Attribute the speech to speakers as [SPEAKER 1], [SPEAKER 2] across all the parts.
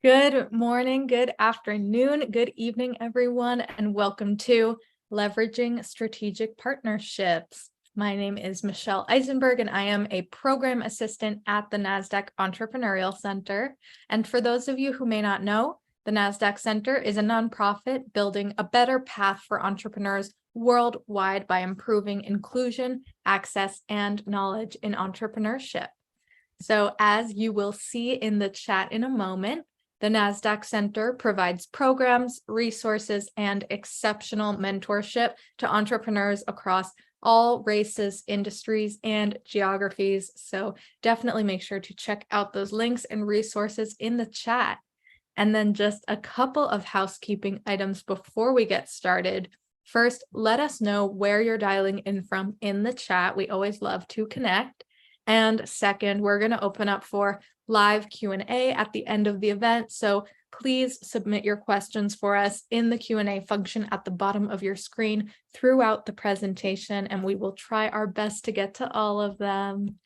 [SPEAKER 1] Good morning, good afternoon, good evening, everyone, and welcome to Leveraging Strategic Partnerships. My name is Michelle Eisenberg, and I am a program assistant at the Nasdaq Entrepreneurial Center. And for those of you who may not know, the Nasdaq Center is a nonprofit building a better path for entrepreneurs worldwide by improving inclusion, access, and knowledge in entrepreneurship. So as you will see in the chat in a moment, the Nasdaq Center provides programs, resources, and exceptional mentorship to entrepreneurs across all races, industries, and geographies. So definitely make sure to check out those links and resources in the chat. And then just a couple of housekeeping items before we get started. First, let us know where you're dialing in from in the chat. We always love to connect. And second, we're going to open up for live Q&A at the end of the event. So please submit your questions for us in the Q&A function at the bottom of your screen throughout the presentation, and we will try our best to get to all of them.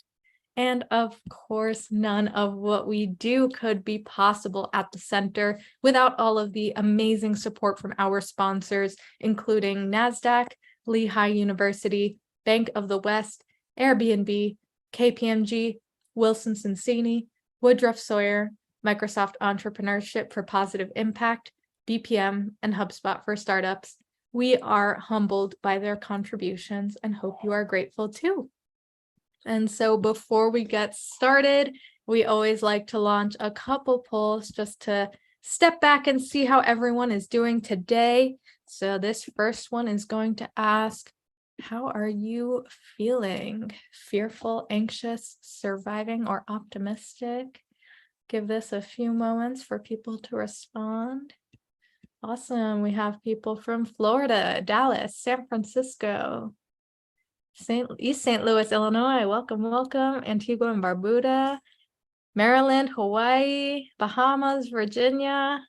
[SPEAKER 1] And of course, none of what we do could be possible at the center without all of the amazing support from our sponsors, including Nasdaq, Lehigh University, Bank of the West, Airbnb, KPMG, Wilson Sonsini, Woodruff Sawyer, Microsoft Entrepreneurship for Positive Impact, BPM, and HubSpot for Startups. We are humbled by their contributions and hope you are grateful too. And so before we get started, we always like to launch a couple polls just to step back and see how everyone is doing today. So this first one is going to ask, how are you feeling? Fearful, anxious, surviving, or optimistic? Give this a few moments for people to respond. Awesome. We have people from Florida, Dallas, San Francisco, East St. Louis, Illinois. Welcome, welcome. Antigua and Barbuda, Maryland, Hawaii, Bahamas, Virginia.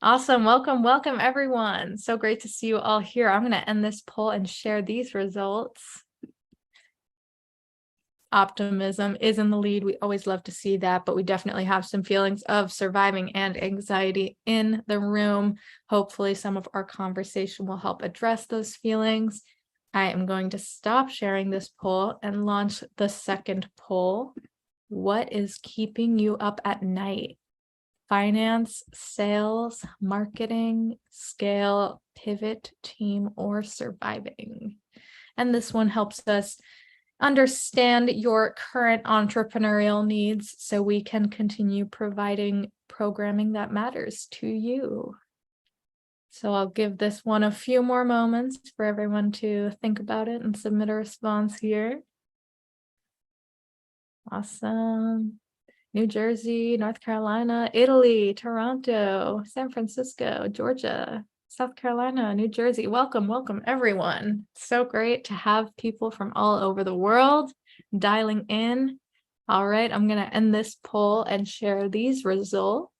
[SPEAKER 1] Awesome. Welcome, welcome, everyone. So great to see you all here. I'm going to end this poll and share these results. Optimism is in the lead. We always love to see that, but we definitely have some feelings of surviving and anxiety in the room. Hopefully, some of our conversation will help address those feelings. I am going to stop sharing this poll and launch the second poll. What is keeping you up at night? Finance, sales, marketing, scale, pivot, team, or surviving? And this one helps us understand your current entrepreneurial needs so we can continue providing programming that matters to you. So I'll give this one a few more moments for everyone to think about it and submit a response here. Awesome. New Jersey, North Carolina, Italy, Toronto, San Francisco, Georgia, South Carolina, New Jersey. Welcome, welcome, everyone. So great to have people from all over the world dialing in. All right, I'm going to end this poll and share these results.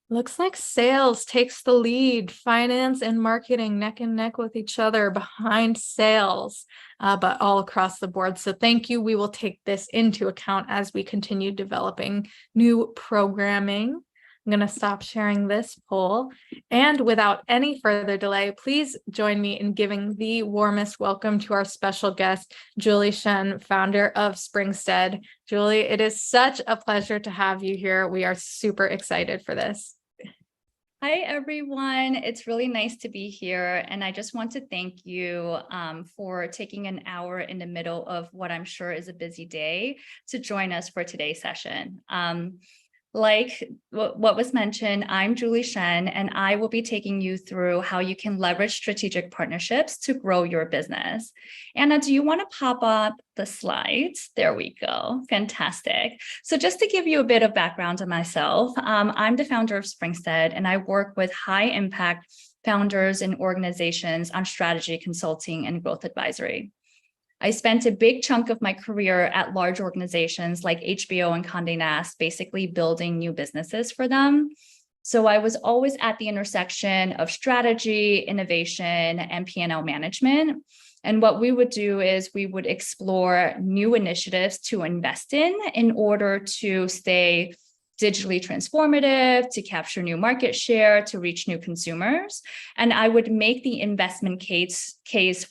[SPEAKER 1] Looks like sales takes the lead. Finance and marketing neck and neck with each other behind sales, but all across the board. So thank you. We will take this into account as we continue developing new programming. I'm going to stop sharing this poll. And without any further delay, please join me in giving the warmest welcome to our special guest, Julie Shen, founder of Springstead. Julie, it is such a pleasure to have you here. We are super excited for this.
[SPEAKER 2] Hi, everyone. It's really nice to be here. And I just want to thank you for taking an hour in the middle of what I'm sure is a busy day to join us for today's session. Like what was mentioned, I'm Julie Shen, and I will be taking you through how you can leverage strategic partnerships to grow your business. Anna, do you want to pop up the slides? There we go. Fantastic. So just to give you a bit of background on myself, I'm the founder of Springstead, and I work with high impact founders and organizations on strategy consulting and growth advisory. I spent a big chunk of my career at large organizations like HBO and Condé Nast, basically building new businesses for them. So I was always at the intersection of strategy, innovation, and P&L management. And what we would do is we would explore new initiatives to invest in order to stay digitally transformative, to capture new market share, to reach new consumers. And I would make the investment case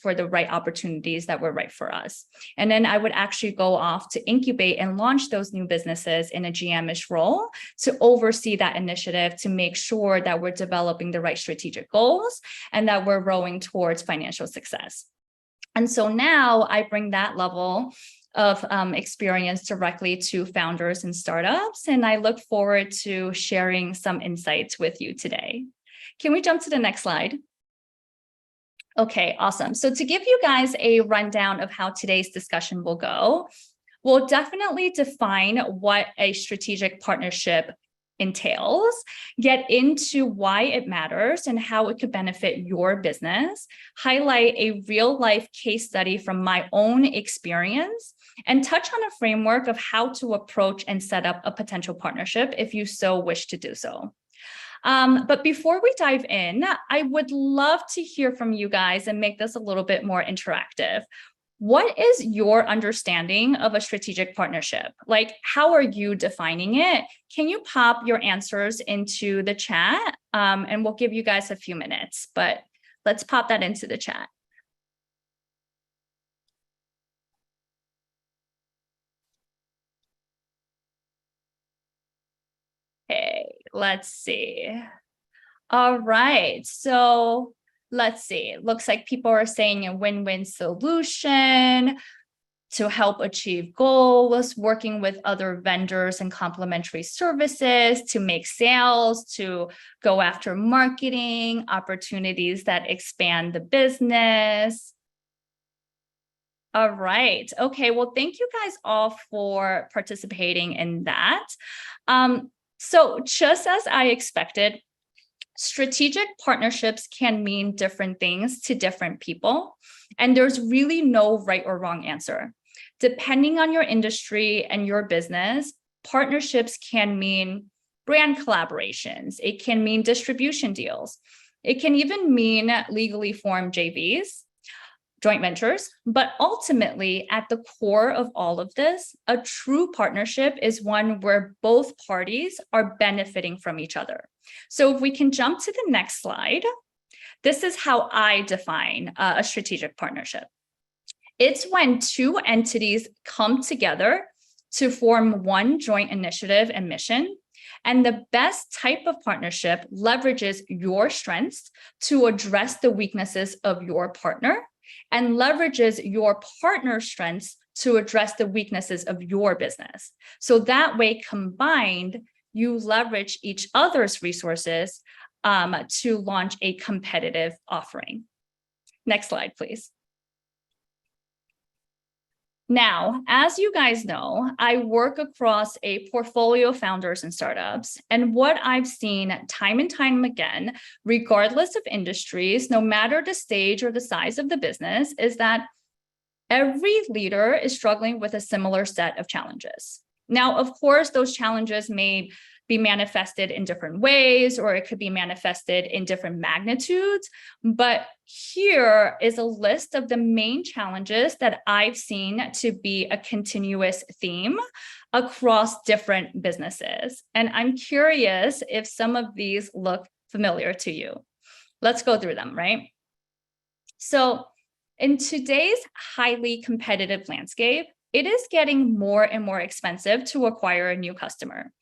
[SPEAKER 2] for the right opportunities that were right for us. And then I would actually go off to incubate and launch those new businesses in a GM-ish role to oversee that initiative, to make sure that we're developing the right strategic goals and that we're rowing towards financial success. And so now I bring that level of experience directly to founders and startups, and I look forward to sharing some insights with you today. Can we jump to the next slide? Okay, awesome. So to give you guys a rundown of how today's discussion will go, we'll definitely define what a strategic partnership entails, get into why it matters and how it could benefit your business, highlight a real life case study from my own experience, and touch on a framework of how to approach and set up a potential partnership if you so wish to do so. But before we dive in, I would love to hear from you guys and make this a little bit more interactive. What is your understanding of a strategic partnership? Like, how are you defining it? Can you pop your answers into the chat? And we'll give you guys a few minutes, but let's pop that into the chat. Okay, let's see. All right, so let's see. It looks like people are saying a win-win solution to help achieve goals, working with other vendors and complementary services to make sales, to go after marketing, opportunities that expand the business. All right. Okay. Well, thank you guys all for participating in that. So just as I expected, strategic partnerships can mean different things to different people, and there's really no right or wrong answer. Depending on your industry and your business, partnerships can mean brand collaborations. It can mean distribution deals. It can even mean legally formed JVs, joint ventures. But ultimately, at the core of all of this, a true partnership is one where both parties are benefiting from each other. So if we can jump to the next slide, this is how I define a strategic partnership. It's when two entities come together to form one joint initiative and mission. And the best type of partnership leverages your strengths to address the weaknesses of your partner and leverages your partner's strengths to address the weaknesses of your business. So that way, combined, you leverage each other's resources to launch a competitive offering. Next slide, please. Now, as you guys know, I work across a portfolio of founders and startups. And what I've seen time and time again, regardless of industries, no matter the stage or the size of the business, is that every leader is struggling with a similar set of challenges. Now, of course, those challenges may be manifested in different ways, or it could be manifested in different magnitudes. But here is a list of the main challenges that I've seen to be a continuous theme across different businesses. And I'm curious if some of these look familiar to you. Let's go through them, right? So in today's highly competitive landscape, it is getting more and more expensive to acquire a new customer.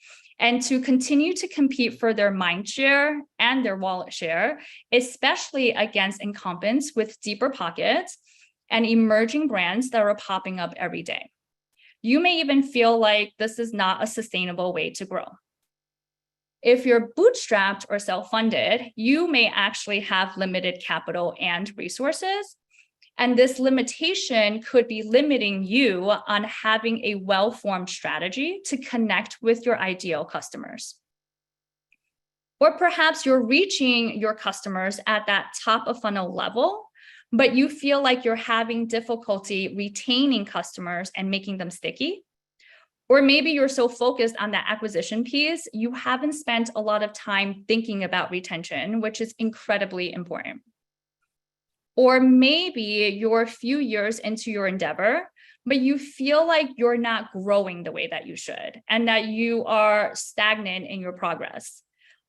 [SPEAKER 2] And to continue to compete for their mind share and their wallet share, especially against incumbents with deeper pockets and emerging brands that are popping up every day. You may even feel like this is not a sustainable way to grow. If you're bootstrapped or self-funded, you may actually have limited capital and resources. And this limitation could be limiting you on having a well-formed strategy to connect with your ideal customers. Or perhaps you're reaching your customers at that top of funnel level, but you feel like you're having difficulty retaining customers and making them sticky. Or maybe you're so focused on the acquisition piece, you haven't spent a lot of time thinking about retention, which is incredibly important. Or maybe you're a few years into your endeavor, but you feel like you're not growing the way that you should and that you are stagnant in your progress.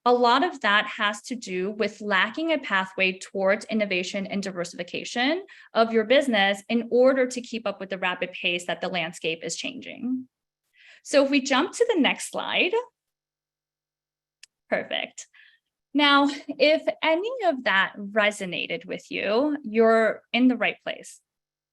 [SPEAKER 2] A lot of that has to do with lacking a pathway towards innovation and diversification of your business in order to keep up with the rapid pace that the landscape is changing. So if we jump to the next slide, perfect. Now, if any of that resonated with you, you're in the right place.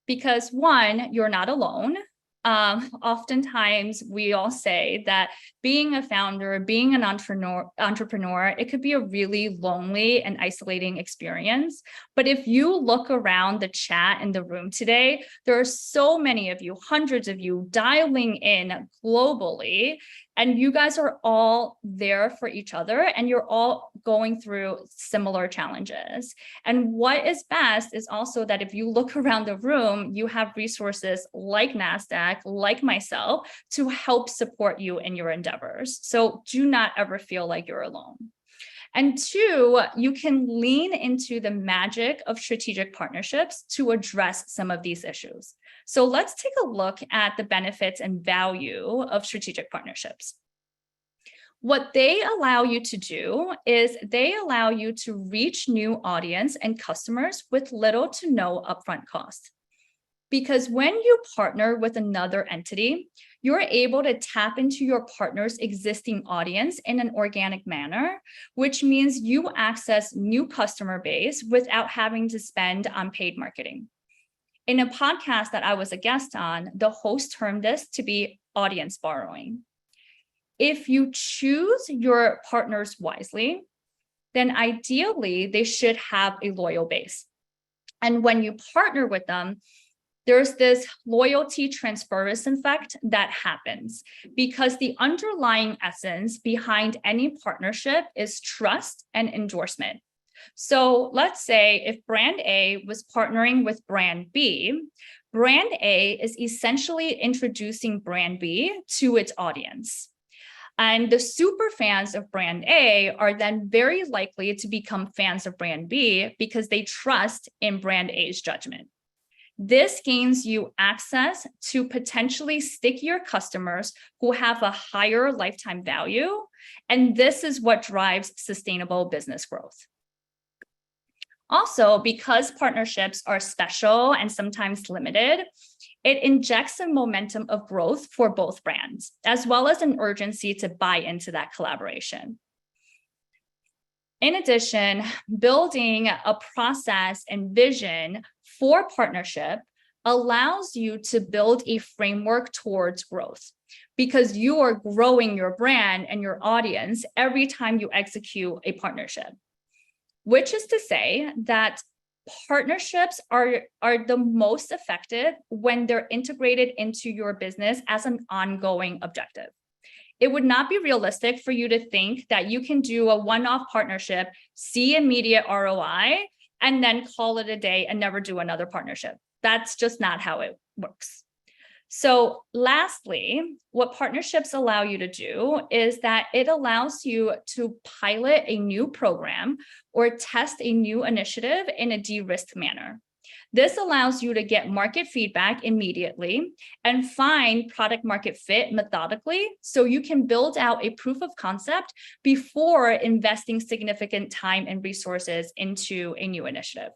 [SPEAKER 2] Because one, you're not alone. Oftentimes we all say that being a founder, being an entrepreneur, it could be a really lonely and isolating experience. But if you look around the chat in the room today, there are so many of you, hundreds of you dialing in globally, and you guys are all there for each other and you're all going through similar challenges. And what is best is also that if you look around the room, you have resources like Nasdaq, like myself, to help support you in your endeavors. So do not ever feel like you're alone. And two, you can lean into the magic of strategic partnerships to address some of these issues. So let's take a look at the benefits and value of strategic partnerships. What they allow you to do is they allow you to reach new audience and customers with little to no upfront cost. Because when you partner with another entity, you're able to tap into your partner's existing audience in an organic manner, which means you access new customer base without having to spend on paid marketing. In a podcast that I was a guest on, the host termed this to be audience borrowing. If you choose your partners wisely, then ideally they should have a loyal base. And when you partner with them, there's this loyalty transference effect that happens because the underlying essence behind any partnership is trust and endorsement. So let's say if brand A was partnering with brand B, brand A is essentially introducing brand B to its audience. And the super fans of brand A are then very likely to become fans of brand B because they trust in brand A's judgment. This gains you access to potentially stickier customers who have a higher lifetime value. And this is what drives sustainable business growth. Also, because partnerships are special and sometimes limited, it injects a momentum of growth for both brands, as well as an urgency to buy into that collaboration. In addition, building a process and vision for partnership allows you to build a framework towards growth because you are growing your brand and your audience every time you execute a partnership. Which is to say that partnerships are the most effective when they're integrated into your business as an ongoing objective. It would not be realistic for you to think that you can do a one-off partnership, see immediate ROI, and then call it a day and never do another partnership. That's just not how it works. So lastly, what partnerships allow you to do is that it allows you to pilot a new program or test a new initiative in a de-risked manner. This allows you to get market feedback immediately and find product market fit methodically so you can build out a proof of concept before investing significant time and resources into a new initiative.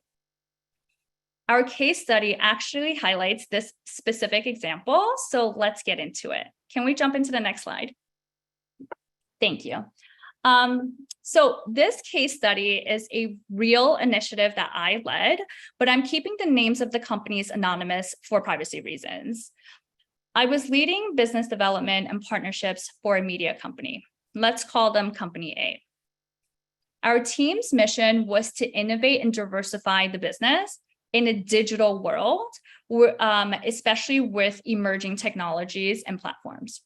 [SPEAKER 2] Our case study actually highlights this specific example, so let's get into it. Can we jump into the next slide? Thank you. So this case study is a real initiative that I led, but I'm keeping the names of the companies anonymous for privacy reasons. I was leading business development and partnerships for a media company. Let's call them Company A. Our team's mission was to innovate and diversify the business in a digital world, especially with emerging technologies and platforms.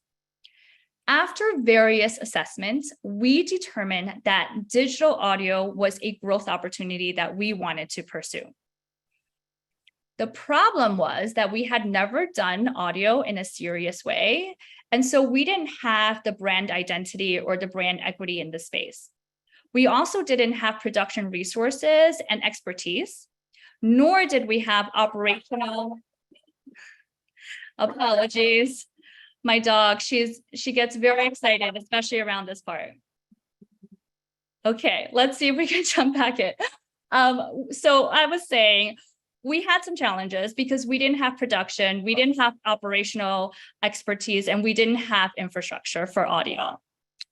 [SPEAKER 2] After various assessments, we determined that digital audio was a growth opportunity that we wanted to pursue. The problem was that we had never done audio in a serious way, and so we didn't have the brand identity or the brand equity in the space. We also didn't have production resources and expertise, nor did we have operational, apologies. My dog, she gets very excited, especially around this part. Okay, let's see if we can jump back in. So I was saying, we had some challenges because we didn't have production, we didn't have operational expertise, and we didn't have infrastructure for audio.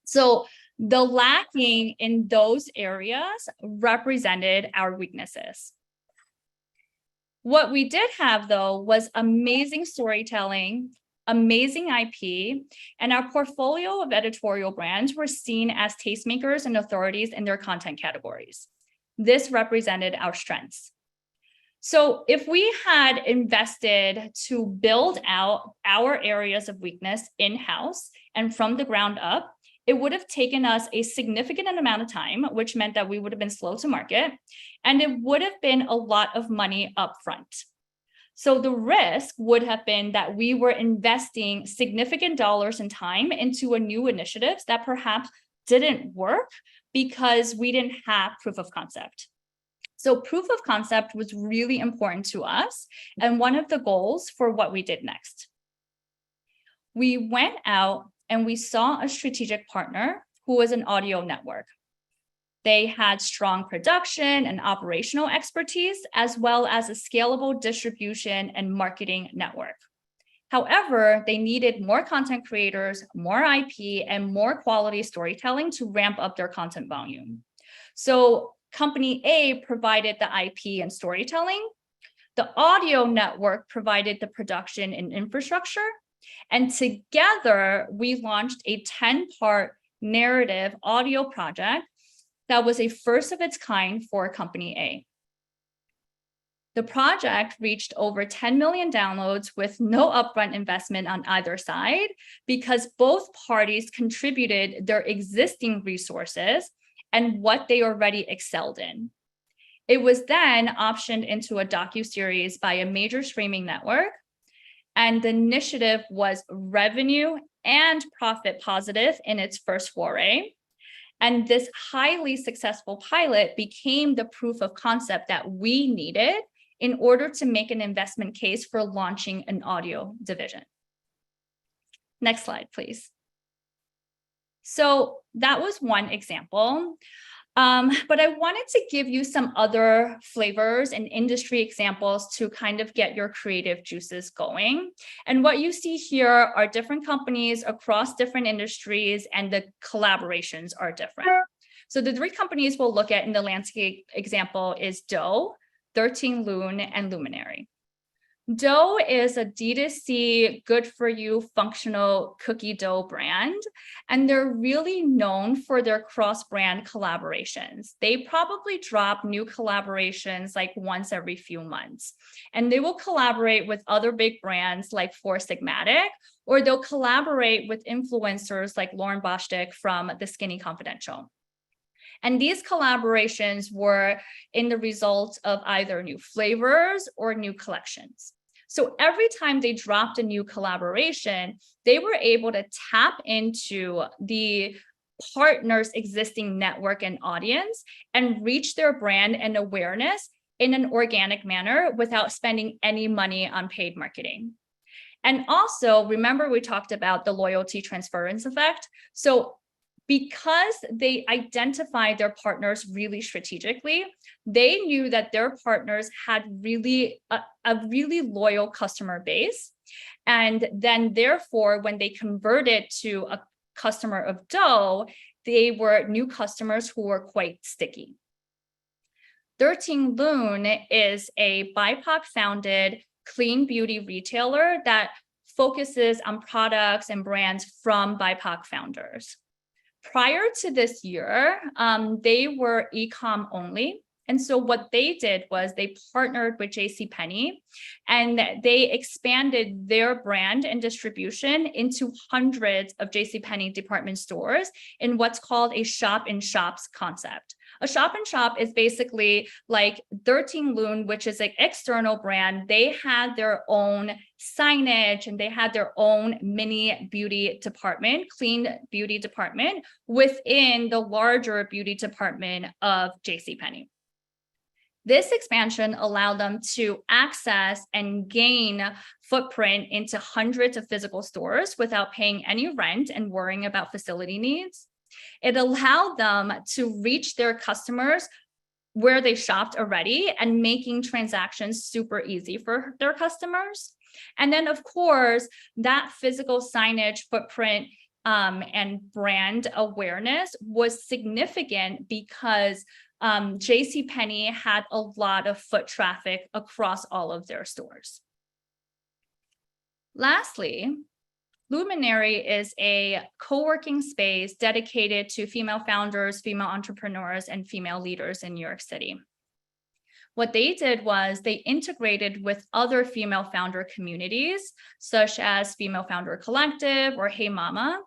[SPEAKER 2] So the lacking in those areas represented our weaknesses. What we did have, though, was amazing storytelling, amazing IP, and our portfolio of editorial brands were seen as tastemakers and authorities in their content categories. This represented our strengths. So if we had invested to build out our areas of weakness in-house and from the ground up, it would have taken us a significant amount of time, which meant that we would have been slow to market, and it would have been a lot of money upfront. So the risk would have been that we were investing significant dollars and time into a new initiatives that perhaps didn't work because we didn't have proof of concept. So proof of concept was really important to us and one of the goals for what we did next. We went out and we saw a strategic partner who was an audio network. They had strong production and operational expertise, as well as a scalable distribution and marketing network. However, they needed more content creators, more IP, and more quality storytelling to ramp up their content volume. So Company A provided the IP and storytelling. The audio network provided the production and infrastructure. And together, we launched a 10-part narrative audio project that was a first of its kind for Company A. The project reached over 10 million downloads with no upfront investment on either side because both parties contributed their existing resources and what they already excelled in. It was then optioned into a docuseries by a major streaming network, and the initiative was revenue and profit positive in its first foray. And this highly successful pilot became the proof of concept that we needed in order to make an investment case for launching an audio division. Next slide, please. So that was one example. But I wanted to give you some other flavors and industry examples to kind of get your creative juices going. And what you see here are different companies across different industries, and the collaborations are different. So the three companies we'll look at in the landscape example is Dough, 13 Lune, and Luminary. Dough is a D2C good-for-you functional cookie dough brand, and they're really known for their cross-brand collaborations. They probably drop new collaborations like once every few months, and they will collaborate with other big brands like Four Sigmatic, or they'll collaborate with influencers like Lauren Bostick from The Skinny Confidential. And these collaborations were in the result of either new flavors or new collections. So every time they dropped a new collaboration, they were able to tap into the partner's existing network and audience and reach their brand and awareness in an organic manner without spending any money on paid marketing. And also, remember we talked about the loyalty transference effect. So because they identified their partners really strategically, they knew that their partners had really a really loyal customer base. And then therefore, when they converted to a customer of Dough, they were new customers who were quite sticky. 13 Lune is a BIPOC-founded clean beauty retailer that focuses on products and brands from BIPOC founders. Prior to this year, they were e-com only. And so what they did was they partnered with JCPenney and they expanded their brand and distribution into hundreds of JCPenney department stores in what's called a shop-in-shops concept. A shop-in-shop is basically like 13 Lune, which is an external brand. They had their own signage and they had their own mini beauty department, clean beauty department within the larger beauty department of JCPenney. This expansion allowed them to access and gain footprint into hundreds of physical stores without paying any rent and worrying about facility needs. It allowed them to reach their customers where they shopped already and making transactions super easy for their customers. And then, of course, that physical signage footprint and brand awareness was significant because JCPenney had a lot of foot traffic across all of their stores. Lastly, Luminary is a co-working space dedicated to female founders, female entrepreneurs, and female leaders in New York City. What they did was they integrated with other female founder communities, such as Female Founder Collective or Hey Mama,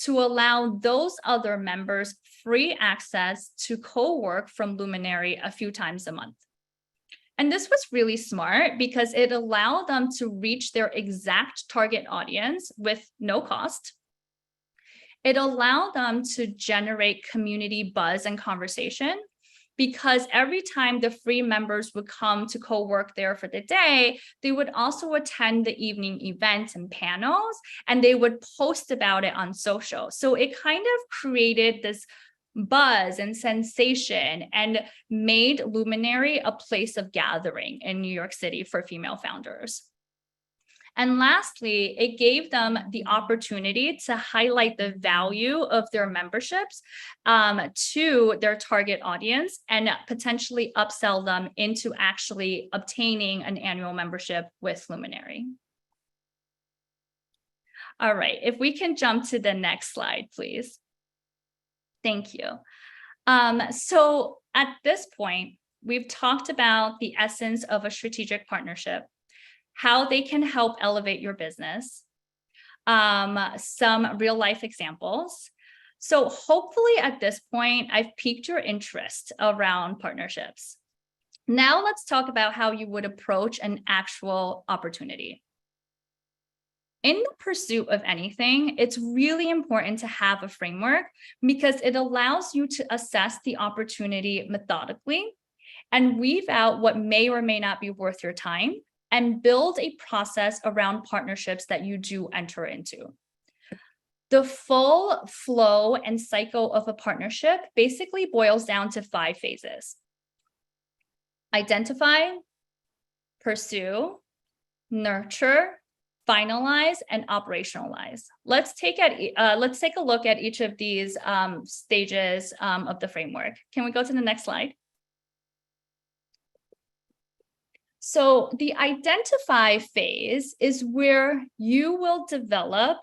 [SPEAKER 2] to allow those other members free access to co-work from Luminary a few times a month. And this was really smart because it allowed them to reach their exact target audience with no cost. It allowed them to generate community buzz and conversation, because every time the free members would come to co-work there for the day, they would also attend the evening events and panels, and they would post about it on social. So it kind of created this buzz and sensation and made Luminary a place of gathering in New York City for female founders. And lastly, it gave them the opportunity to highlight the value of their memberships to their target audience and potentially upsell them into actually obtaining an annual membership with Luminary. All right, if we can jump to the next slide, please. Thank you. So at this point, we've talked about the essence of a strategic partnership, how they can help elevate your business, some real life examples. So hopefully at this point, I've piqued your interest around partnerships. Now let's talk about how you would approach an actual opportunity. In the pursuit of anything, it's really important to have a framework because it allows you to assess the opportunity methodically and weave out what may or may not be worth your time and build a process around partnerships that you do enter into. The full flow and cycle of a partnership basically boils down to 5 phases: identify, pursue, nurture, finalize, and operationalize. Let's take a look at each of these stages of the framework. Can we go to the next slide? So the identify phase is where you will develop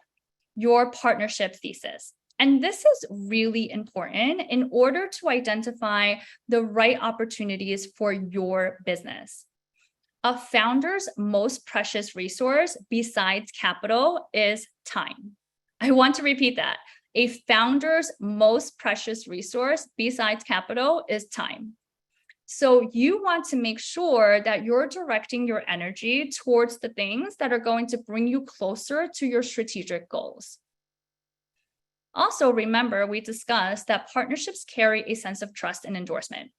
[SPEAKER 2] your partnership thesis. And this is really important in order to identify the right opportunities for your business. A founder's most precious resource besides capital is time. I want to repeat that. A founder's most precious resource besides capital is time. So you want to make sure that you're directing your energy towards the things that are going to bring you closer to your strategic goals. Also, remember, we discussed that partnerships carry a sense of trust and endorsement.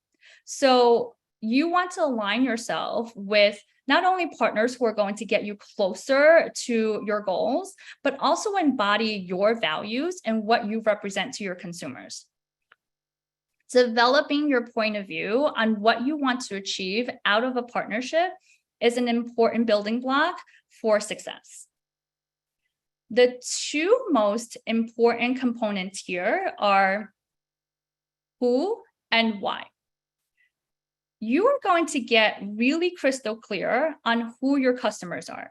[SPEAKER 2] So you want to align yourself with not only partners who are going to get you closer to your goals, but also embody your values and what you represent to your consumers. Developing your point of view on what you want to achieve out of a partnership is an important building block for success. The 2 most important components here are who and why. You are going to get really crystal clear on who your customers are,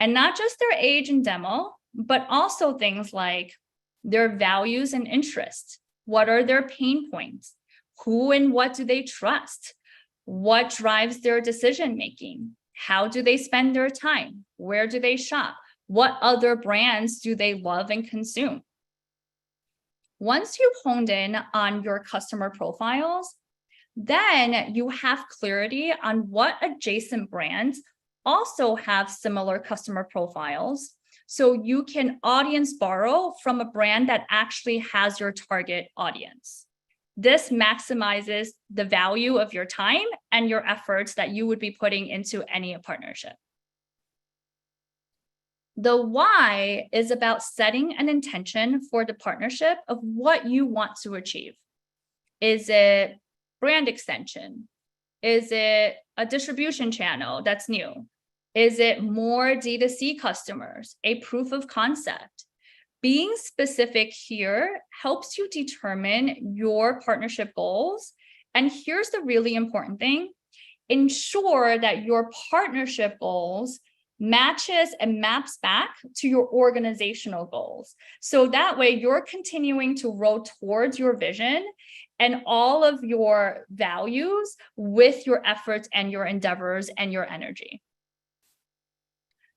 [SPEAKER 2] and not just their age and demo, but also things like their values and interests. What are their pain points? Who and what do they trust? What drives their decision-making? How do they spend their time? Where do they shop? What other brands do they love and consume? Once you've honed in on your customer profiles, then you have clarity on what adjacent brands also have similar customer profiles, so you can audience borrow from a brand that actually has your target audience. This maximizes the value of your time and your efforts that you would be putting into any partnership. The why is about setting an intention for the partnership of what you want to achieve. Is it brand extension? Is it a distribution channel that's new? Is it more D2C customers, a proof of concept? Being specific here helps you determine your partnership goals. And here's the really important thing. Ensure that your partnership goals matches and maps back to your organizational goals. So that way you're continuing to row towards your vision and all of your values with your efforts and your endeavors and your energy.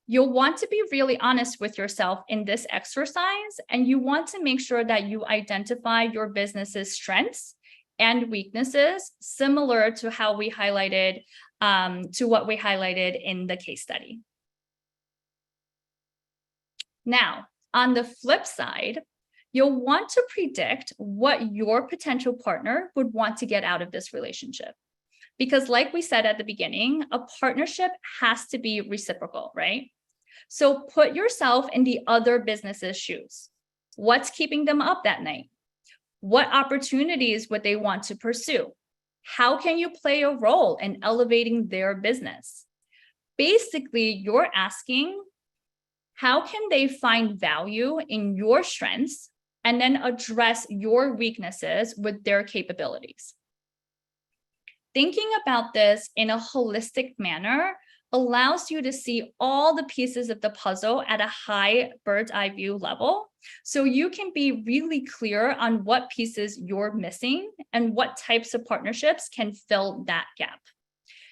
[SPEAKER 2] You'll want to be really honest with yourself in this exercise, and you want to make sure that you identify your business's strengths and weaknesses, similar to how we highlighted, to what we highlighted in the case study. Now, on the flip side, you'll want to predict what your potential partner would want to get out of this relationship. Because like we said at the beginning, a partnership has to be reciprocal, right? So put yourself in the other business's shoes. What's keeping them up that night? What opportunities would they want to pursue? How can you play a role in elevating their business? Basically, you're asking, how can they find value in your strengths and then address your weaknesses with their capabilities? Thinking about this in a holistic manner allows you to see all the pieces of the puzzle at a high bird's eye view level, so you can be really clear on what pieces you're missing and what types of partnerships can fill that gap.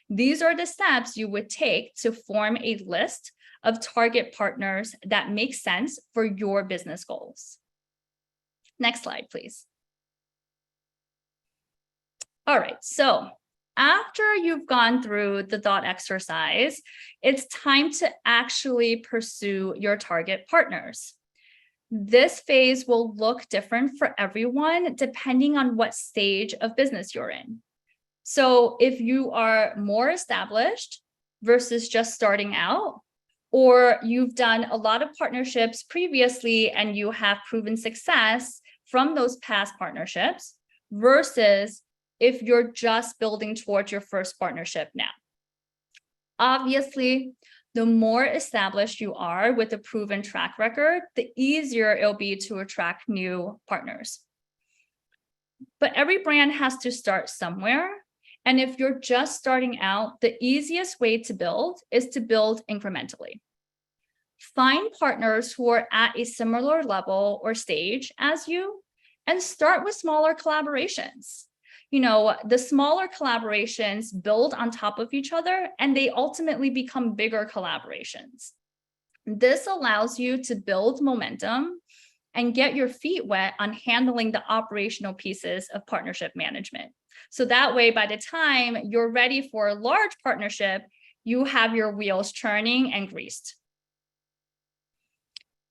[SPEAKER 2] These are the steps you would take to form a list of target partners that make sense for your business goals. Next slide, please. All right, so after you've gone through the thought exercise, it's time to actually pursue your target partners. This phase will look different for everyone depending on what stage of business you're in. So if you are more established versus just starting out, or you've done a lot of partnerships previously and you have proven success from those past partnerships, versus if you're just building towards your first partnership now. Obviously, the more established you are with a proven track record, the easier it'll be to attract new partners. But every brand has to start somewhere. And if you're just starting out, the easiest way to build is to build incrementally. Find partners who are at a similar level or stage as you and start with smaller collaborations. You know, the smaller collaborations build on top of each other and they ultimately become bigger collaborations. This allows you to build momentum and get your feet wet on handling the operational pieces of partnership management. So that way, by the time you're ready for a large partnership, you have your wheels churning and greased.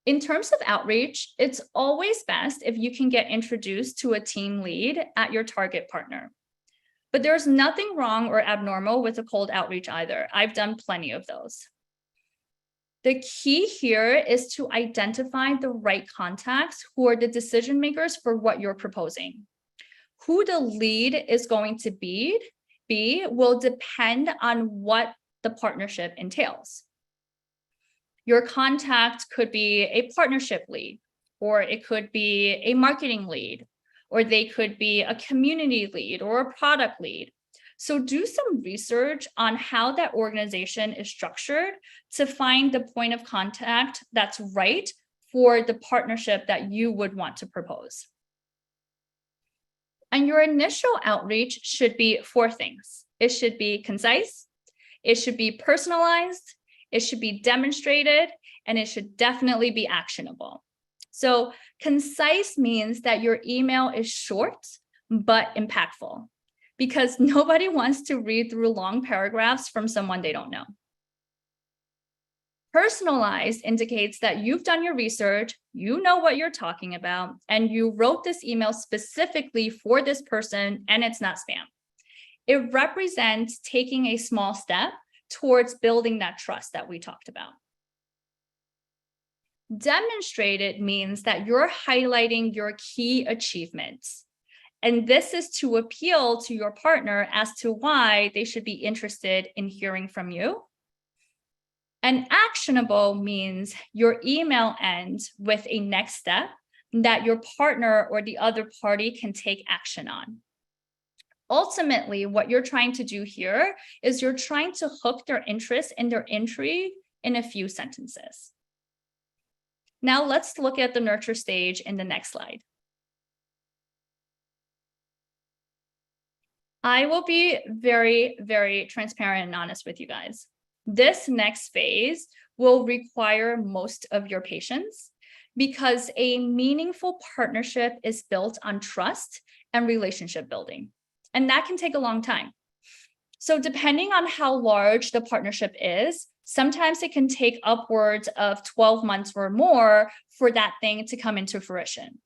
[SPEAKER 2] In terms of outreach, it's always best if you can get introduced to a team lead at your target partner. But there's nothing wrong or abnormal with a cold outreach either. I've done plenty of those. The key here is to identify the right contacts who are the decision makers for what you're proposing. Who the lead is going to be will depend on what the partnership entails. Your contact could be a partnership lead, or it could be a marketing lead, or they could be a community lead or a product lead. So do some research on how that organization is structured to find the point of contact that's right for the partnership that you would want to propose. And your initial outreach should be 4 things. It should be concise, it should be personalized, it should be demonstrated, and it should definitely be actionable. So concise means that your email is short, but impactful, because nobody wants to read through long paragraphs from someone they don't know. Personalized indicates that you've done your research, you know what you're talking about, and you wrote this email specifically for this person, and it's not spam. It represents taking a small step towards building that trust that we talked about. Demonstrated means that you're highlighting your key achievements. And this is to appeal to your partner as to why they should be interested in hearing from you. And actionable means your email ends with a next step that your partner or the other party can take action on. Ultimately, what you're trying to do here is you're trying to hook their interest and their intrigue in a few sentences. Now let's look at the nurture stage in the next slide. I will be very, very transparent and honest with you guys. This next phase will require most of your patience because a meaningful partnership is built on trust and relationship building, and that can take a long time. So depending on how large the partnership is, sometimes it can take upwards of 12 months or more for that thing to come into fruition.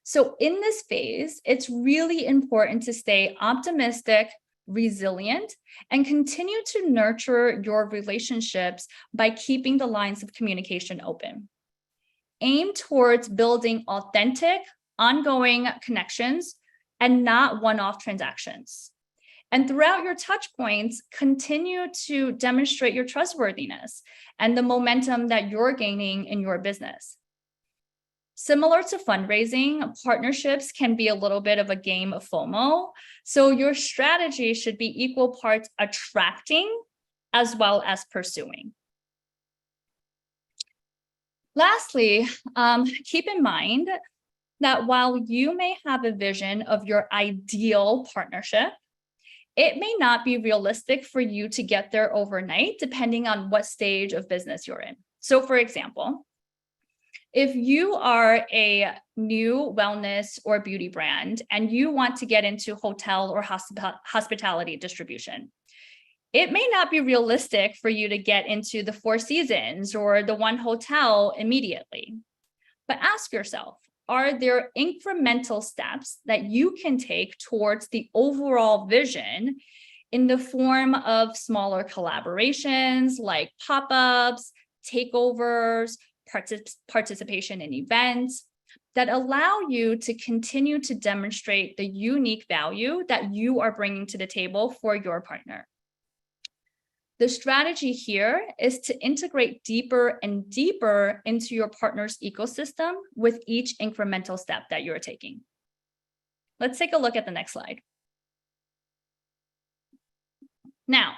[SPEAKER 2] So in this phase, it's really important to stay optimistic, resilient, and continue to nurture your relationships by keeping the lines of communication open. Aim towards building authentic, ongoing connections and not one-off transactions. And throughout your touch points, continue to demonstrate your trustworthiness and the momentum that you're gaining in your business. Similar to fundraising, partnerships can be a little bit of a game of FOMO. So your strategy should be equal parts attracting as well as pursuing. Lastly, keep in mind that while you may have a vision of your ideal partnership, it may not be realistic for you to get there overnight, depending on what stage of business you're in. So for example, if you are a new wellness or beauty brand and you want to get into hotel or hospitality distribution, it may not be realistic for you to get into the Four Seasons or the one hotel immediately. But ask yourself, are there incremental steps that you can take towards the overall vision in the form of smaller collaborations like pop-ups, takeovers, participation in events that allow you to continue to demonstrate the unique value that you are bringing to the table for your partner? The strategy here is to integrate deeper and deeper into your partner's ecosystem with each incremental step that you're taking. Let's take a look at the next slide. Now,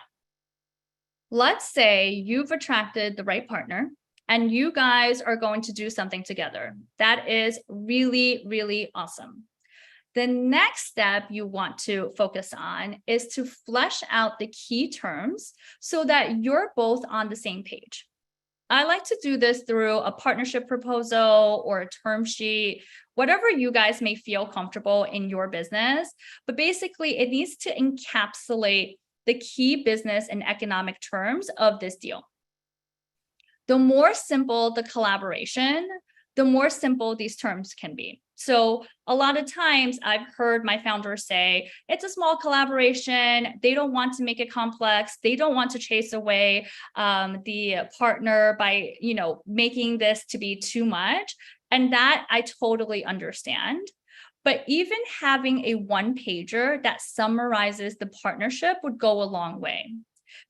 [SPEAKER 2] let's say you've attracted the right partner and you guys are going to do something together. That is really, really awesome. The next step you want to focus on is to flesh out the key terms so that you're both on the same page. I like to do this through a partnership proposal or a term sheet, whatever you guys may feel comfortable in your business. But basically, it needs to encapsulate the key business and economic terms of this deal. The more simple the collaboration, the more simple these terms can be. So a lot of times I've heard my founders say, it's a small collaboration. They don't want to make it complex. They don't want to chase away the partner by, making this to be too much. And that I totally understand. But even having a one-pager that summarizes the partnership would go a long way.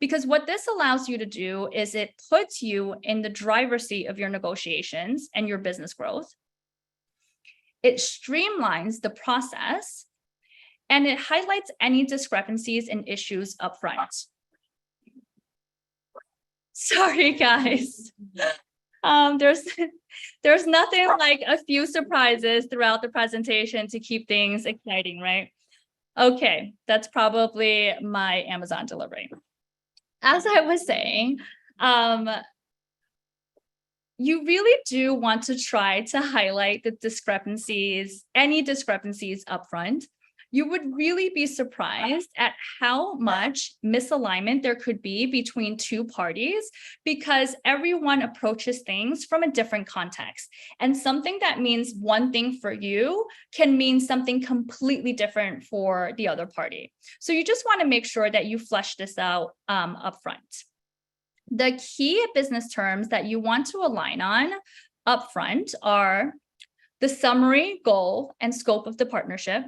[SPEAKER 2] Because what this allows you to do is it puts you in the driver's seat of your negotiations and your business growth. It streamlines the process and it highlights any discrepancies and issues upfront. Sorry, guys. There's nothing like a few surprises throughout the presentation to keep things exciting, right? Okay, that's probably my Amazon delivery. As I was saying, you really do want to try to highlight the discrepancies, any discrepancies upfront. you would really be surprised at how much misalignment there could be between two parties because everyone approaches things from a different context. And something that means one thing for you can mean something completely different for the other party. So you just want to make sure that you flesh this out upfront. The key business terms that you want to align on upfront are the summary, goal, and scope of the partnership,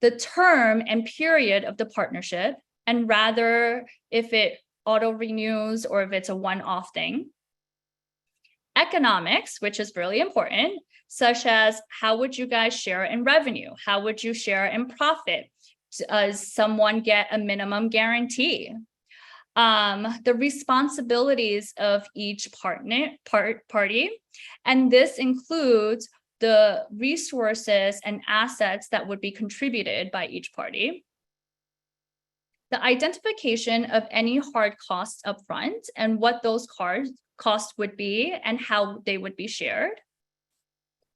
[SPEAKER 2] the term and period of the partnership, and rather if it auto renews or if it's a one-off thing. Economics, which is really important, such as how would you guys share in revenue? How would you share in profit? Does someone get a minimum guarantee? The responsibilities of each party, and this includes the resources and assets that would be contributed by each party. The identification of any hard costs upfront and what those costs would be and how they would be shared.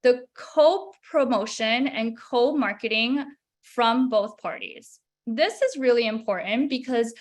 [SPEAKER 2] The co-promotion and co-marketing from both parties. This is really important because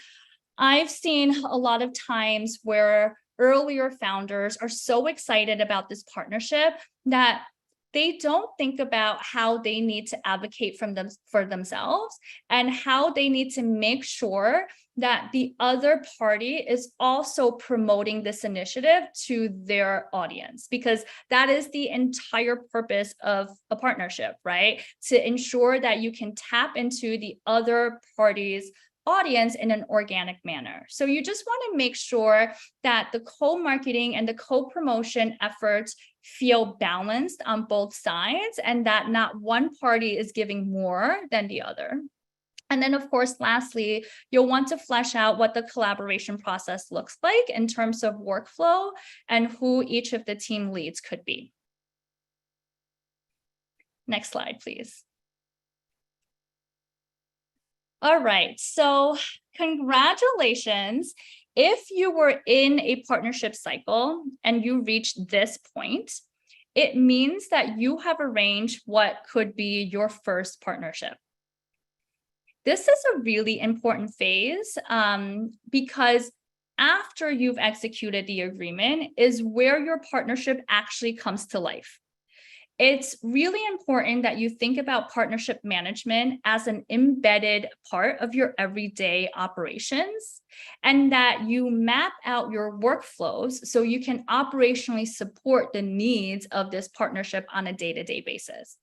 [SPEAKER 2] I've seen a lot of times where earlier founders are so excited about this partnership that they don't think about how they need to advocate for themselves and how they need to make sure that the other party is also promoting this initiative to their audience, because that is the entire purpose of a partnership, right? To ensure that you can tap into the other party's audience in an organic manner. So you just want to make sure that the co-marketing and the co-promotion efforts feel balanced on both sides and that not one party is giving more than the other. And then, of course, lastly, you'll want to flesh out what the collaboration process looks like in terms of workflow and who each of the team leads could be. Next slide, please. All right, so congratulations. If you were in a partnership cycle and you reached this point, it means that you have arranged what could be your first partnership. This is a really important phase because after you've executed the agreement is where your partnership actually comes to life. It's really important that you think about partnership management as an embedded part of your everyday operations and that you map out your workflows so you can operationally support the needs of this partnership on a day-to-day basis.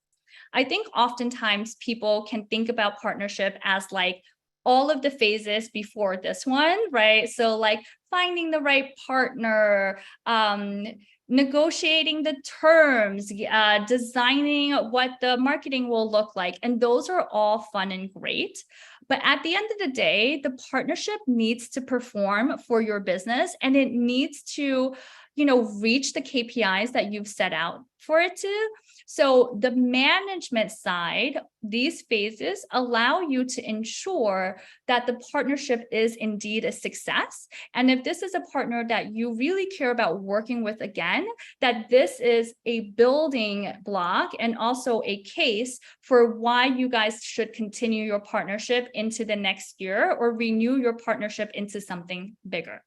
[SPEAKER 2] I think oftentimes people can think about partnership as like all of the phases before this one, right? So like finding the right partner, negotiating the terms, designing what the marketing will look like. And those are all fun and great. But at the end of the day, the partnership needs to perform for your business and it needs to, reach the KPIs that you've set out for it to. So the management side, these phases allow you to ensure that the partnership is indeed a success. And if this is a partner that you really care about working with again, that this is a building block and also a case for why you guys should continue your partnership into the next year or renew your partnership into something bigger.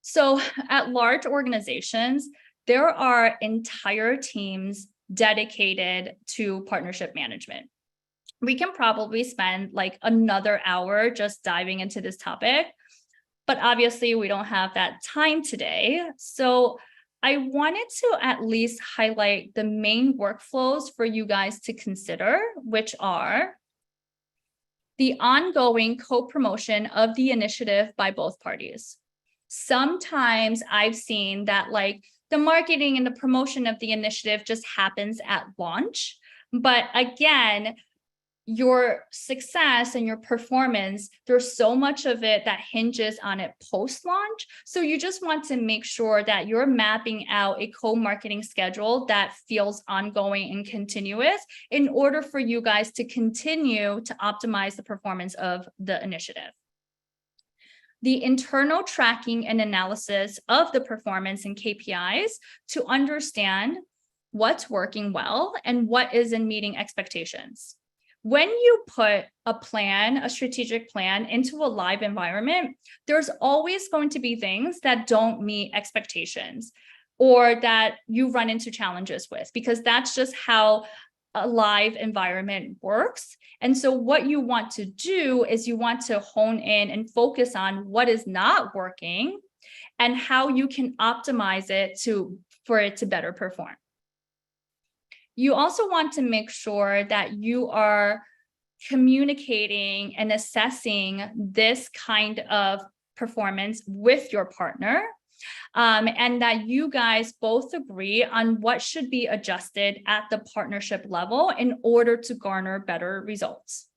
[SPEAKER 2] So at large organizations, there are entire teams dedicated to partnership management. We can probably spend like another hour just diving into this topic, but obviously we don't have that time today. So I wanted to at least highlight the main workflows for you guys to consider, which are the ongoing co-promotion of the initiative by both parties. Sometimes I've seen that like the marketing and the promotion of the initiative just happens at launch. But again, your success and your performance, there's so much of it that hinges on it post-launch. So you just want to make sure that you're mapping out a co-marketing schedule that feels ongoing and continuous in order for you guys to continue to optimize the performance of the initiative. The internal tracking and analysis of the performance and KPIs to understand what's working well, and what isn't meeting expectations. When you put a plan, a strategic plan into a live environment, there's always going to be things that don't meet expectations or that you run into challenges with, because that's just how a live environment works. And so what you want to do is you want to hone in and focus on what is not working and how you can optimize it for it to better perform. You also want to make sure that you are communicating and assessing this kind of performance with your partner, and that you guys both agree on what should be adjusted at the partnership level in order to garner better results.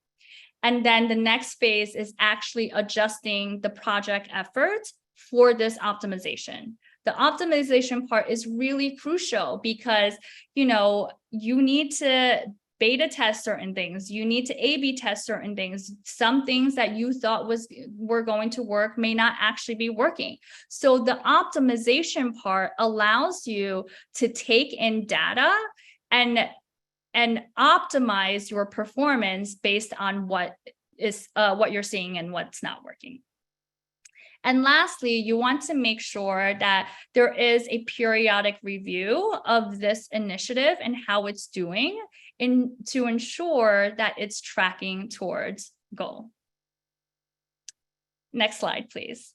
[SPEAKER 2] And then the next phase is actually adjusting the project effort for this optimization. The optimization part is really crucial because, you need to beta test certain things. You need to A/B test certain things. Some things that you thought were going to work may not actually be working. So the optimization part allows you to take in data and optimize your performance based on what you're seeing and what's not working. And lastly, you want to make sure that there is a periodic review of this initiative and how it's doing to ensure that it's tracking towards goal. Next slide, please.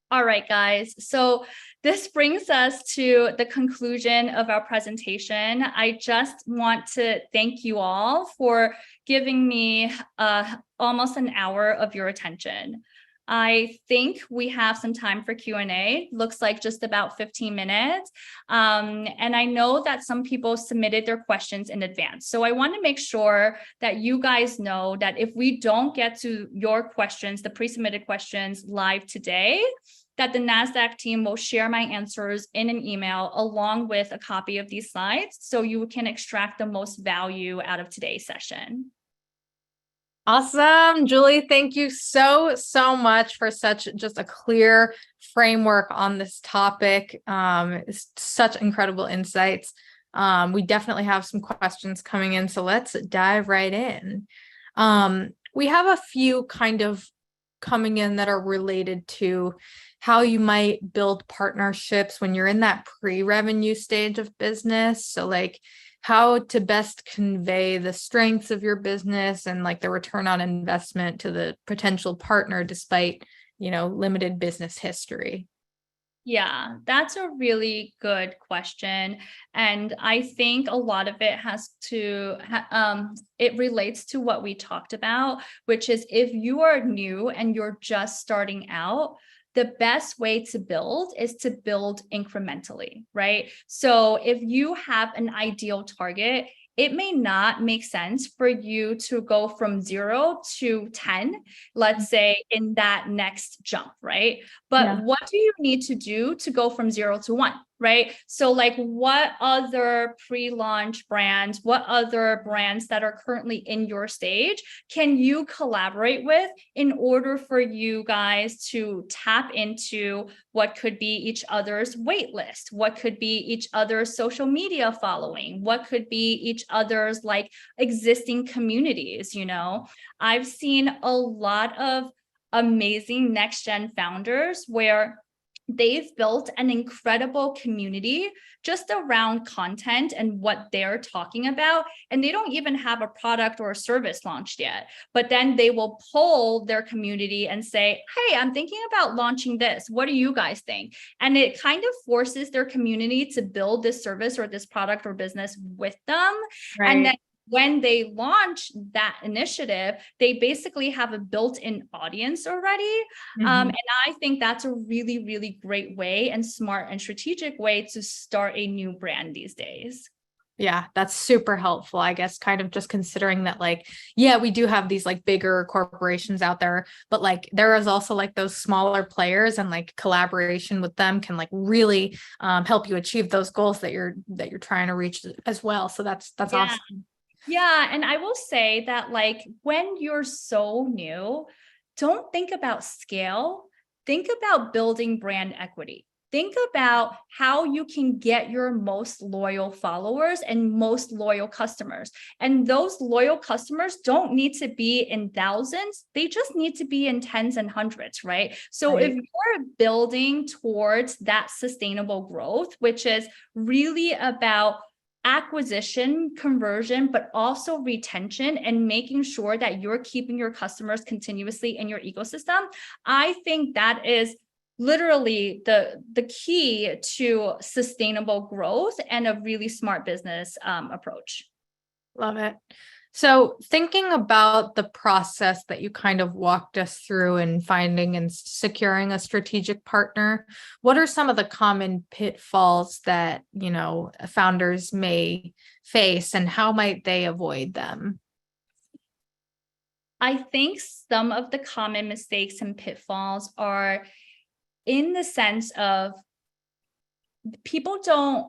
[SPEAKER 2] All right, guys. So this brings us to the conclusion of our presentation. I just want to thank you all for giving me almost an hour of your attention. I think we have some time for Q&A. Looks like just about 15 minutes. And I know that some people submitted their questions in advance. So I want to make sure that you guys know that if we don't get to your questions, the pre-submitted questions live today, that the Nasdaq team will share my answers in an email along with a copy of these slides so you can extract the most value out of today's session.
[SPEAKER 1] Awesome. Julie, thank you so much for such just a clear framework on this topic. It's such incredible insights. We definitely have some questions coming in, so let's dive right in. We have a few kind of coming in that are related to how you might build partnerships when you're in that pre-revenue stage of business. So like how to best convey the strengths of your business and like the return on investment to the potential partner despite, limited business history.
[SPEAKER 2] Yeah, that's a really good question. And I think a lot of it has to, it relates to what we talked about, which is if you are new and you're just starting out, the best way to build is to build incrementally, right? So if you have an ideal target, it may not make sense for you to go from 0 to 10, let's say, in that next jump, right? But what do you need to do to go from 0 to 1, right? So like what other pre-launch brands, what other brands that are currently in your stage can you collaborate with in order for you guys to tap into what could be each other's wait list, what could be each other's social media following, what could be each other's like existing communities, I've seen a lot of amazing next gen founders where they've built an incredible community just around content and what they're talking about. And they don't even have a product or a service launched yet, but then they will poll their community and say, hey, I'm thinking about launching this. What do you guys think? And it kind of forces their community to build this service or this product or business with them. Right. And then when they launch that initiative, they basically have a built-in audience already. And I think that's a really, really great way and smart and strategic way to start a new brand these days.
[SPEAKER 1] Yeah, that's super helpful. I guess kind of just considering that we do have these like bigger corporations out there, but like there is also like those smaller players and like collaboration with them can like really help you achieve those goals that you're trying to reach as well. So that's awesome.
[SPEAKER 2] Yeah. And I will say that like when you're so new, don't think about scale, think about building brand equity, think about how you can get your most loyal followers and most loyal customers. And those loyal customers don't need to be in thousands. They just need to be in tens and hundreds, right? So if you're building towards that sustainable growth, which is really about acquisition, conversion, but also retention and making sure that you're keeping your customers continuously in your ecosystem, I think that is literally the key to sustainable growth and a really smart business approach.
[SPEAKER 1] Love it. So thinking about the process that you kind of walked us through in finding and securing a strategic partner, what are some of the common pitfalls that, founders may face, and how might they avoid them?
[SPEAKER 2] I think some of the common mistakes and pitfalls are in the sense of people don't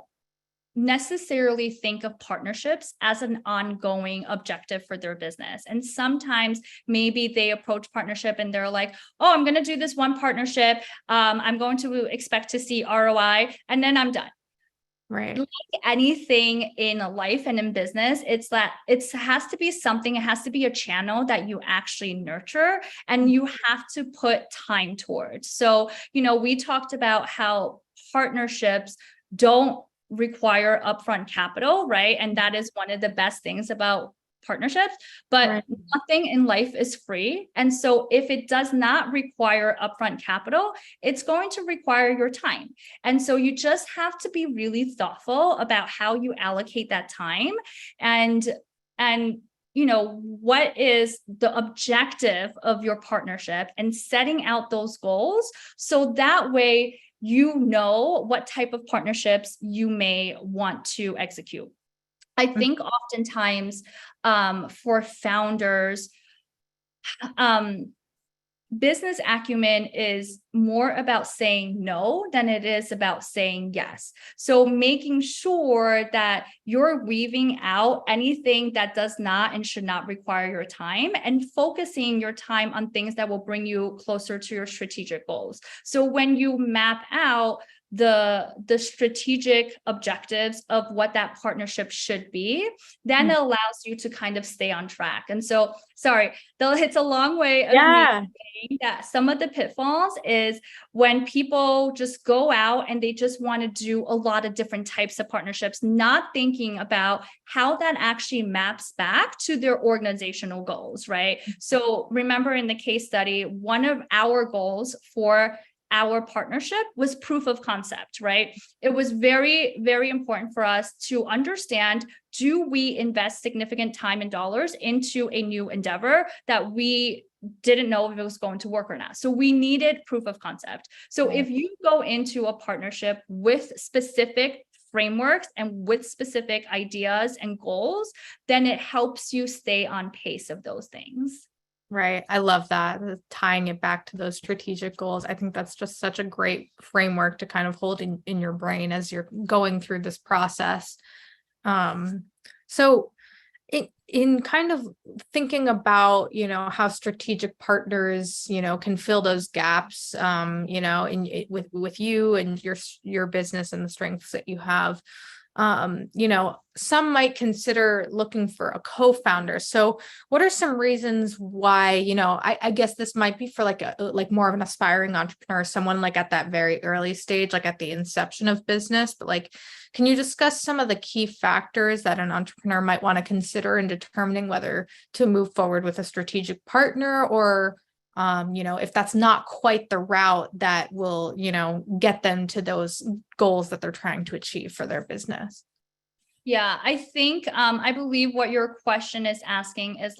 [SPEAKER 2] necessarily think of partnerships as an ongoing objective for their business. And sometimes maybe they approach partnership and they're like, oh, I'm going to do this one partnership. I'm going to expect to see ROI and then I'm done.
[SPEAKER 1] Right.
[SPEAKER 2] Like anything in life and in business, it's that it has to be something, it has to be a channel that you actually nurture and you have to put time towards. So, we talked about how partnerships don't require upfront capital, right? And that is one of the best things about partnerships, but nothing in life is free. And so if it does not require upfront capital, it's going to require your time. And so you just have to be really thoughtful about how you allocate that time and what is the objective of your partnership and setting out those goals. So that way, what type of partnerships you may want to execute. I think oftentimes for founders, business acumen is more about saying no than it is about saying yes. So making sure that you're weaving out anything that does not and should not require your time and focusing your time on things that will bring you closer to your strategic goals. So when you map out the strategic objectives of what that partnership should be, then it allows you to kind of stay on track. And so, sorry, it's a long way of me saying that some of the pitfalls is when people just go out and they just want to do a lot of different types of partnerships, not thinking about how that actually maps back to their organizational goals, right? So remember in the case study, one of our goals for our partnership was proof of concept, right? It was very, very important for us to understand, do we invest significant time and dollars into a new endeavor that we didn't know if it was going to work or not? So we needed proof of concept. So if you go into a partnership with specific frameworks and with specific ideas and goals, then it helps you stay on pace of those things.
[SPEAKER 1] Right. I love that. Tying it back to those strategic goals. I think that's just such a great framework to kind of hold in your brain as you're going through this process. So in kind of thinking about, how strategic partners, can fill those gaps, with you and your business and the strengths that you have, some might consider looking for a co-founder. So what are some reasons why, I guess this might be for like more of an aspiring entrepreneur, someone like at that very early stage, like at the inception of business, but can you discuss some of the key factors that an entrepreneur might want to consider in determining whether to move forward with a strategic partner or if that's not quite the route that will, get them to those goals that they're trying to achieve for their business?
[SPEAKER 2] Yeah, I think, I believe what your question is asking is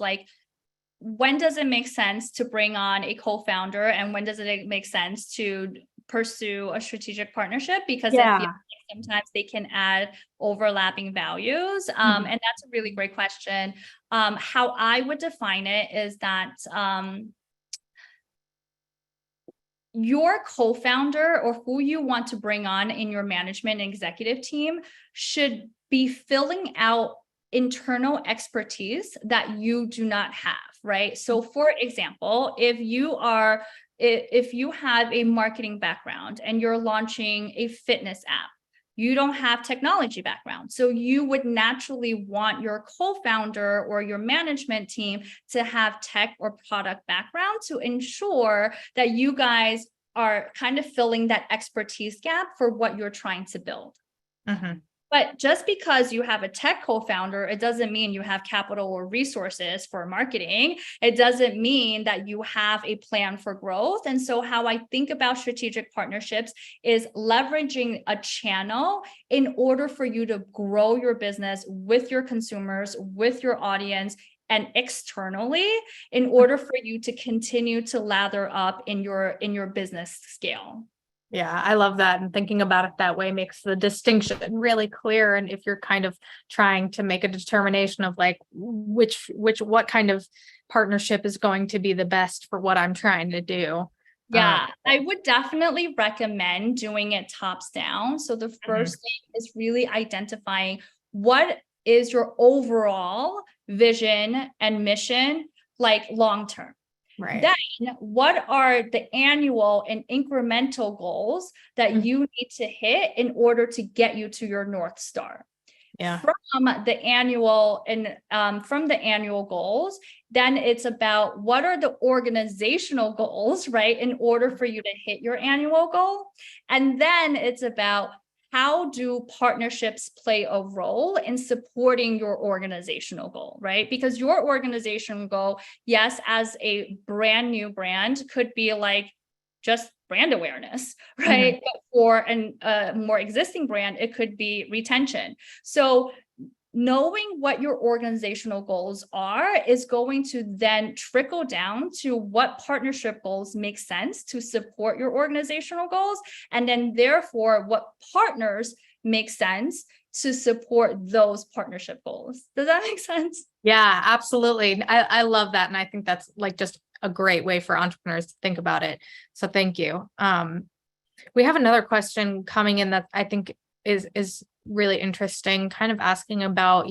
[SPEAKER 2] when does it make sense to bring on a co-founder and when does it make sense to pursue a strategic partnership? Because I feel like sometimes they can add overlapping values. And that's a really great question. How I would define it is that, your co-founder or who you want to bring on in your management and executive team should be filling out internal expertise that you do not have, right? So for example, if you are if you have a marketing background and you're launching a fitness app, you don't have technology background. So you would naturally want your co-founder or your management team to have tech or product background to ensure that you guys are kind of filling that expertise gap for what you're trying to build.
[SPEAKER 1] Mhm.
[SPEAKER 2] But just because you have a tech co-founder, it doesn't mean you have capital or resources for marketing. It doesn't mean that you have a plan for growth. And so how I think about strategic partnerships is leveraging a channel in order for you to grow your business with your consumers, with your audience, and externally, in order for you to continue to lather up in your business scale.
[SPEAKER 1] Yeah, I love that. And thinking about it that way makes the distinction really clear. And if you're kind of trying to make a determination of like what kind of partnership is going to be the best for what I'm trying to do.
[SPEAKER 2] Yeah, I would definitely recommend doing it tops down. So the first thing is really identifying what is your overall vision and mission, like long term.
[SPEAKER 1] Right.
[SPEAKER 2] Then what are the annual and incremental goals that you need to hit in order to get you to your North Star?
[SPEAKER 1] Yeah.
[SPEAKER 2] From the annual goals, then it's about what are the organizational goals, right, in order for you to hit your annual goal. And then it's about how do partnerships play a role in supporting your organizational goal, right? Because your organizational goal, yes, as a brand new brand, could be like just brand awareness, right? But for a more existing brand, it could be retention. So knowing what your organizational goals are is going to then trickle down to what partnership goals make sense to support your organizational goals. And then therefore, what partners make sense to support those partnership goals. Does that make sense?
[SPEAKER 1] Yeah, absolutely. I love that. And I think that's like just a great way for entrepreneurs to think about it. So thank you. We have another question coming in that I think is really interesting, kind of asking about,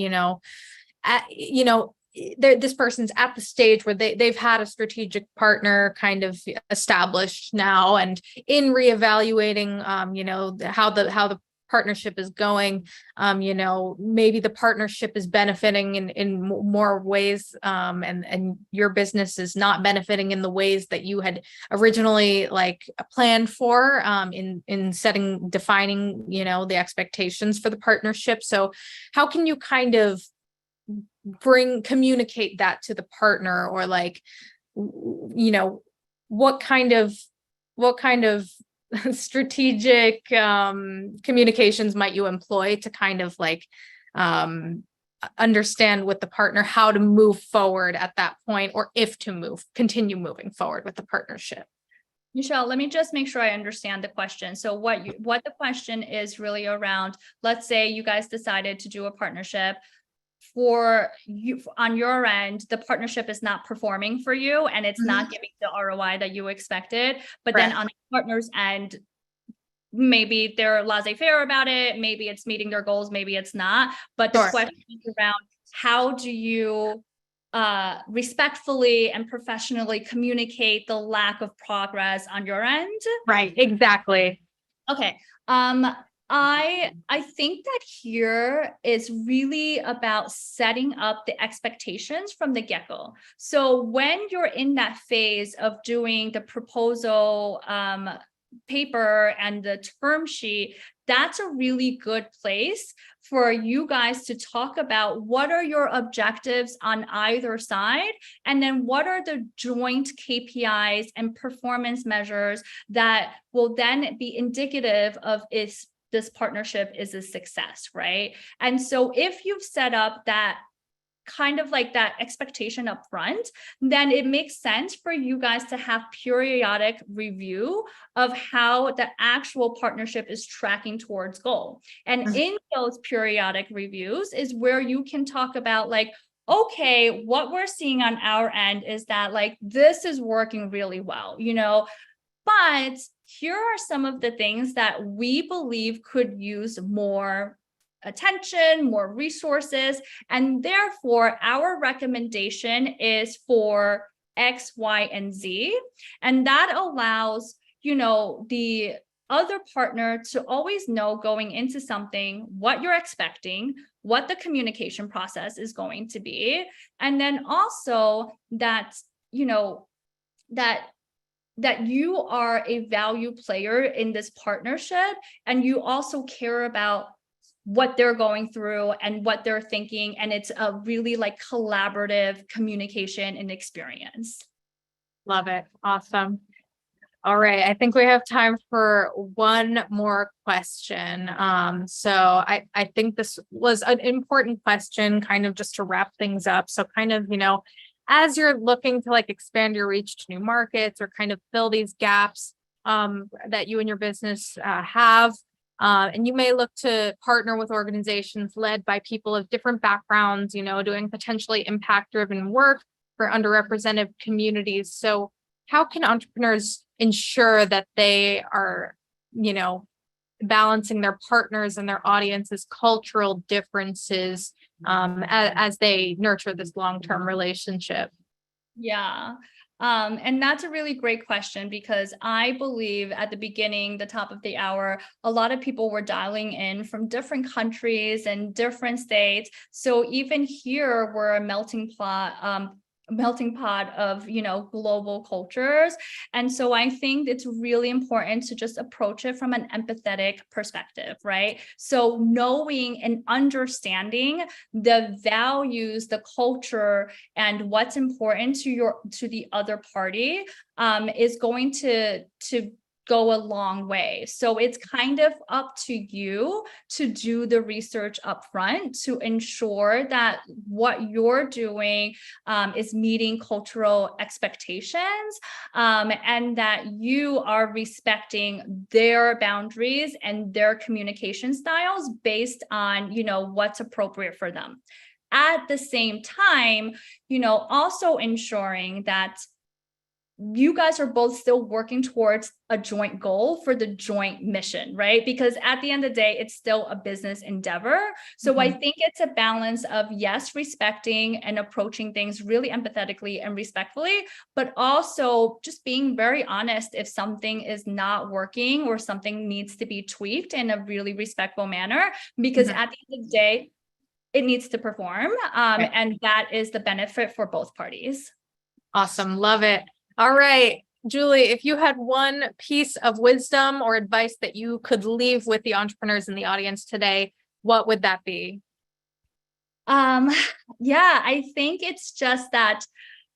[SPEAKER 1] this person's at the stage where they've had a strategic partner kind of established now, and in reevaluating, how the partnership is going, maybe the partnership is benefiting in more ways, and your business is not benefiting in the ways that you had originally like planned for, in defining, the expectations for the partnership. So how can you kind of communicate that to the partner, or like, what kind of strategic communications might you employ to kind of like understand with the partner how to move forward at that point, or if to continue moving forward with the partnership?
[SPEAKER 2] Michelle, let me just make sure I understand the question. So what the question is really around, let's say you guys decided to do a partnership. For you, on your end, the partnership is not performing for you and it's not giving the ROI that you expected. But then on the partner's end, maybe they're laissez-faire about it, maybe it's meeting their goals, maybe it's not. But the question is around, how do you respectfully and professionally communicate the lack of progress on your end?
[SPEAKER 1] Right, exactly.
[SPEAKER 2] Okay. I think that here is really about setting up the expectations from the get-go. So when you're in that phase of doing the proposal paper and the term sheet, that's a really good place for you guys to talk about what are your objectives on either side, and then what are the joint KPIs and performance measures that will then be indicative of if this partnership is a success, right? And so if you've set up that kind of like that expectation up front, then it makes sense for you guys to have periodic review of how the actual partnership is tracking towards goal. And in those periodic reviews is where you can talk about like, okay, what we're seeing on our end is that like, this is working really well, but here are some of the things that we believe could use more attention, more resources, and therefore our recommendation is for X, Y, and Z. And that allows, the other partner to always know going into something what you're expecting, what the communication process is going to be, and then also that, that you are a value player in this partnership, and you also care about what they're going through and what they're thinking, and it's a really like collaborative communication and experience.
[SPEAKER 1] Love it. Awesome. All right. I think we have time for one more question. So I think this was an important question, kind of just to wrap things up. So kind of, as you're looking to like expand your reach to new markets or kind of fill these gaps that you and your business have, and you may look to partner with organizations led by people of different backgrounds, doing potentially impact-driven work for underrepresented communities. So how can entrepreneurs ensure that they are, balancing their partners and their audience's cultural differences as they nurture this long-term relationship?
[SPEAKER 2] Yeah. And that's a really great question, because I believe at the beginning, the top of the hour, a lot of people were dialing in from different countries and different states. So even here, we're a melting pot of global cultures. And so I think it's really important to just approach it from an empathetic perspective, right? So knowing and understanding the values, the culture, and what's important to the other party is going to go a long way. So it's kind of up to you to do the research up front to ensure that what you're doing is meeting cultural expectations, and that you are respecting their boundaries and their communication styles based on, what's appropriate for them. At the same time, also ensuring that you guys are both still working towards a joint goal for the joint mission, right? Because at the end of the day, it's still a business endeavor. So I think it's a balance of, yes, respecting and approaching things really empathetically and respectfully, but also just being very honest if something is not working or something needs to be tweaked in a really respectful manner, because at the end of the day, it needs to perform. And that is the benefit for both parties.
[SPEAKER 1] Awesome. Love it. All right, Julie, if you had one piece of wisdom or advice that you could leave with the entrepreneurs in the audience today, what would that be?
[SPEAKER 2] Yeah, I think it's just that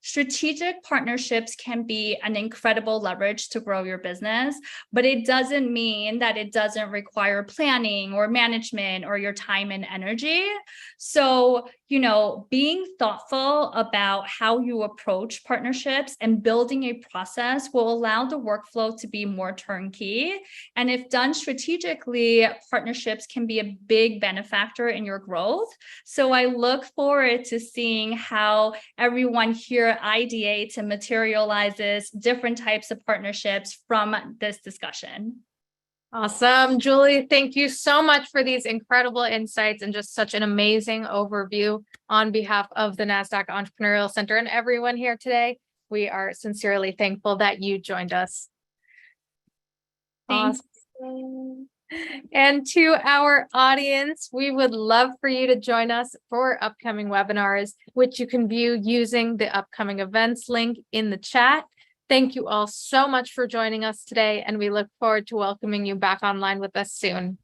[SPEAKER 2] strategic partnerships can be an incredible leverage to grow your business, but it doesn't mean that it doesn't require planning or management or your time and energy. So, being thoughtful about how you approach partnerships and building a process will allow the workflow to be more turnkey. And if done strategically, partnerships can be a big benefactor in your growth. So I look forward to seeing how everyone here ideates and materializes different types of partnerships from this discussion.
[SPEAKER 1] Awesome. Julie, thank you so much for these incredible insights and just such an amazing overview on behalf of the Nasdaq Entrepreneurial Center and everyone here today. We are sincerely thankful that you joined us.
[SPEAKER 2] Thanks.
[SPEAKER 1] Awesome. And to our audience, we would love for you to join us for upcoming webinars, which you can view using the upcoming events link in the chat. Thank you all so much for joining us today, and we look forward to welcoming you back online with us soon.